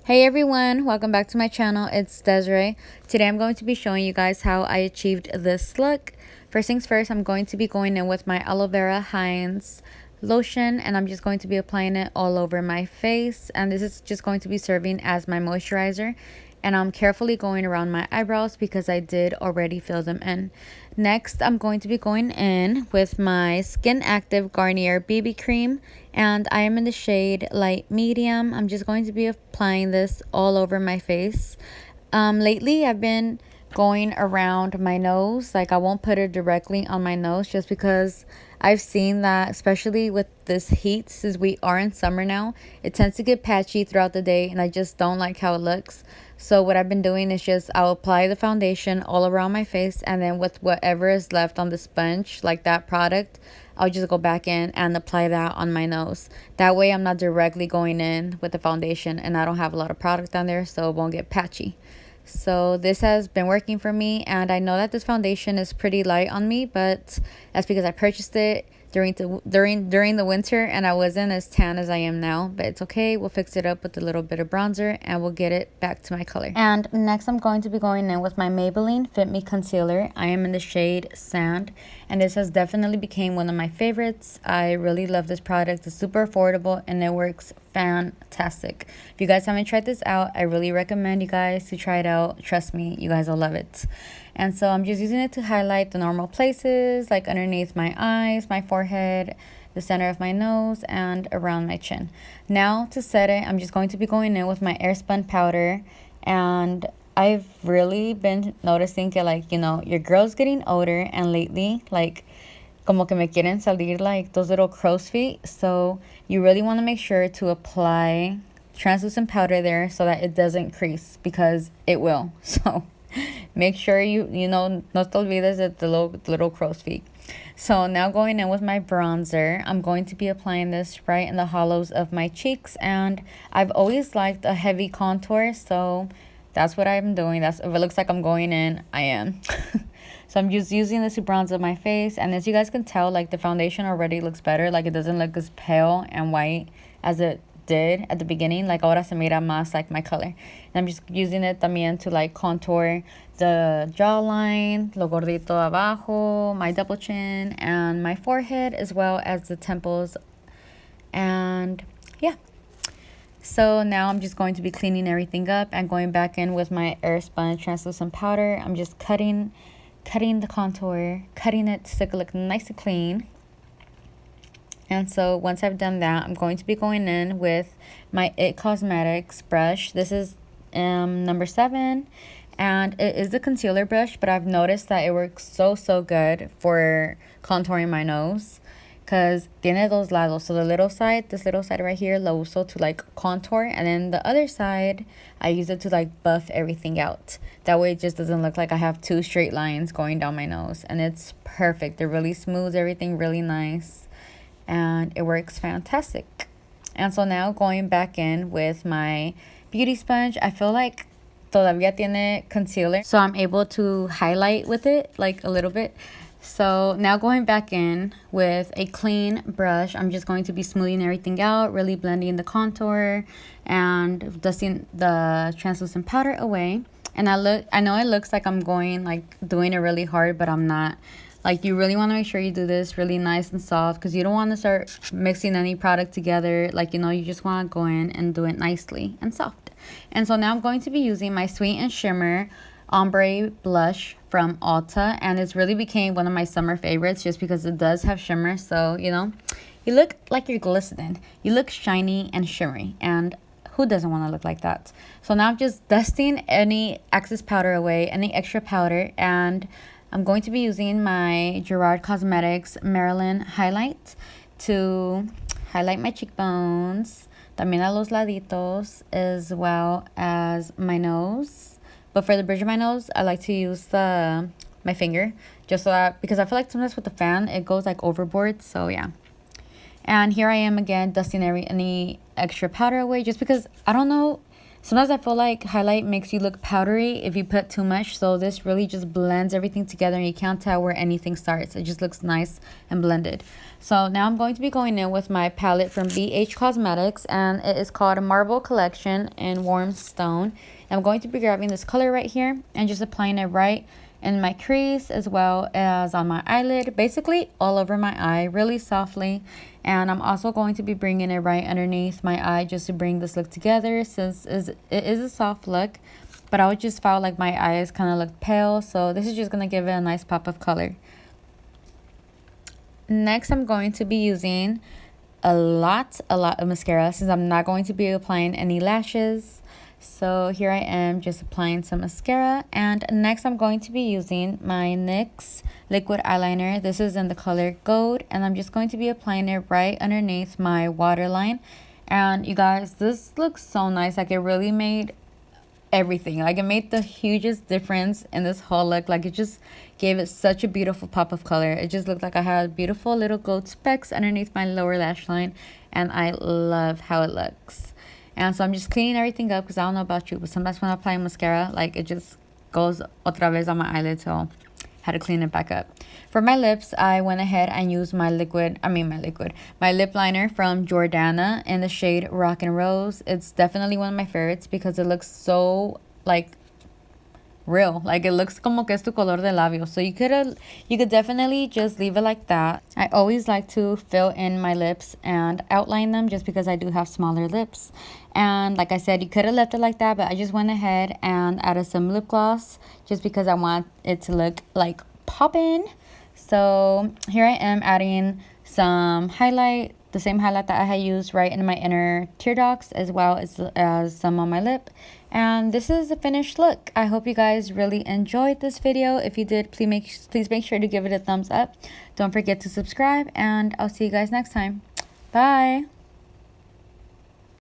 Hey everyone, welcome back to my channel. It's Desiree. Today I'm going to be showing you guys how I achieved this look. First things first, I'm going to be going in with my aloe vera Heinz lotion, and I'm just going to be applying it all over my face, and this is just going to be serving as my moisturizer. And I'm carefully going around my eyebrows because I did already fill them in. Next, I'm going to be going in with my Skin Active Garnier Bb Cream, and I am in the shade light medium. I'm just going to be applying this all over my face. Lately I've been going around my nose. Like, I won't put it directly on my nose just because I've seen that, especially with this heat, since we are in summer now, it tends to get patchy throughout the day, and I just don't like how it looks. So what I've been doing is just I'll apply the foundation all around my face, and then with whatever is left on the sponge, like that product, I'll just go back in and apply that on my nose. That way I'm not directly going in with the foundation, and I don't have a lot of product on there, so it won't get patchy. So this has been working for me, and I know that this foundation is pretty light on me, but that's because I purchased it during the winter, and I wasn't as tan as I am now. But it's okay, we'll fix it up with a little bit of bronzer and we'll get it back to my color. And next I'm going to be going in with my Maybelline Fit Me Concealer. I am in the shade Sand, and this has definitely become one of my favorites. I really love this product. It's super affordable and it works fantastic. If you guys haven't tried this out, I really recommend you guys to try it out. Trust me, you guys will love it. And so I'm just using it to highlight the normal places, like underneath my eyes, my forehead, the center of my nose, and around my chin. Now to set it, I'm just going to be going in with my air spun powder. And I've really been noticing that, like, you know, your girl's getting older, and lately, like, como que me quieren salir like those little crow's feet. So you really want to make sure to apply translucent powder there so that it doesn't crease, because it will. So make sure you know, no te olvides de the little crow's feet. So now going in with my bronzer, I'm going to be applying this right in the hollows of my cheeks, and I've always liked a heavy contour, so that's what I'm doing. That's, if it looks like I'm going in, I am. So I'm just using this to bronze up my face, and as you guys can tell, like, the foundation already looks better. Like, it doesn't look as pale and white as it did at the beginning. Like, ahora se mira más like my color. And I'm just using it también to, like, contour the jawline, lo gordito abajo, my double chin, and my forehead, as well as the temples. And yeah. So now I'm just going to be cleaning everything up and going back in with my air spun translucent powder. I'm just cutting the contour, cutting it to look nice and clean. And so once I've done that, I'm going to be going in with my It Cosmetics brush. This is number 7, and it is a concealer brush, but I've noticed that it works so good for contouring my nose, because tiene dos lados. So the little side, this little side right here, lo uso to, like, contour, and then the other side I use it to, like, buff everything out. That way it just doesn't look like I have 2 straight lines going down my nose, and it's perfect. It really smooths everything really nice, and it works fantastic. And so now going back in with my beauty sponge, I feel like todavía tiene concealer, so I'm able to highlight with it, like, a little bit. So now going back in with a clean brush, I'm just going to be smoothing everything out, really blending the contour and dusting the translucent powder away. And I know it looks like I'm going, like, doing it really hard, but I'm not. Like, you really want to make sure you do this really nice and soft, because you don't want to start mixing any product together. Like, you know, you just want to go in and do it nicely and soft. And so now I'm going to be using my Sweet and Shimmer Ombre Blush from Ulta, and it's really became one of my summer favorites just because it does have shimmer. So, you know, you look like you're glistening. You look shiny and shimmery, and who doesn't want to look like that? So now I'm just dusting any excess powder away, any extra powder, and I'm going to be using my Gerard Cosmetics Marilyn highlight to highlight my cheekbones, también a los laditos, as well as my nose. But for the bridge of my nose, I like to use my finger, just so that, because I feel like sometimes with the fan, it goes, like, overboard. So yeah. And here I am again, dusting any extra powder away, just because I don't know, Sometimes I feel like highlight makes you look powdery if you put too much. So this really just blends everything together and you can't tell where anything starts. It just looks nice and blended. So now I'm going to be going in with my palette from BH Cosmetics. And it is called Marble Collection in Warm Stone. I'm going to be grabbing this color right here and just applying it right in my crease as well as on my eyelid, basically all over my eye really softly. And I'm also going to be bringing it right underneath my eye just to bring this look together, since it is a soft look, but I just felt like my eyes kind of looked pale, so this is just going to give it a nice pop of color. Next, I'm going to be using a lot of mascara, since I'm not going to be applying any lashes. So here I am just applying some mascara. And next I'm going to be using my NYX liquid eyeliner. This is in the color Gold, and I'm just going to be applying it right underneath my waterline. And you guys, this looks so nice. Like, it really made everything, like, it made the hugest difference in this whole look. Like, it just gave it such a beautiful pop of color. It just looked like I had beautiful little gold specks underneath my lower lash line, and I love how it looks. And so I'm just cleaning everything up, because I don't know about you, but sometimes when I apply mascara, like, it just goes otra vez on my eyelid, so had to clean it back up. For my lips, I went ahead and used my lip liner from Jordana in the shade Rock and Rose. It's definitely one of my favorites because it looks so, like, real. Like, it looks como que es tu color de labios. So you could definitely just leave it like that. I always like to fill in my lips and outline them, just because I do have smaller lips. And like I said, you could have left it like that, but I just went ahead and added some lip gloss just because I want it to look like poppin'. So here I am adding some highlight, the same highlight that I had used right in my inner tear ducts, as well as some on my lip. And this is the finished look. I hope you guys really enjoyed this video. If you did, please make sure to give it a thumbs up. Don't forget to subscribe, and I'll see you guys next time. Bye.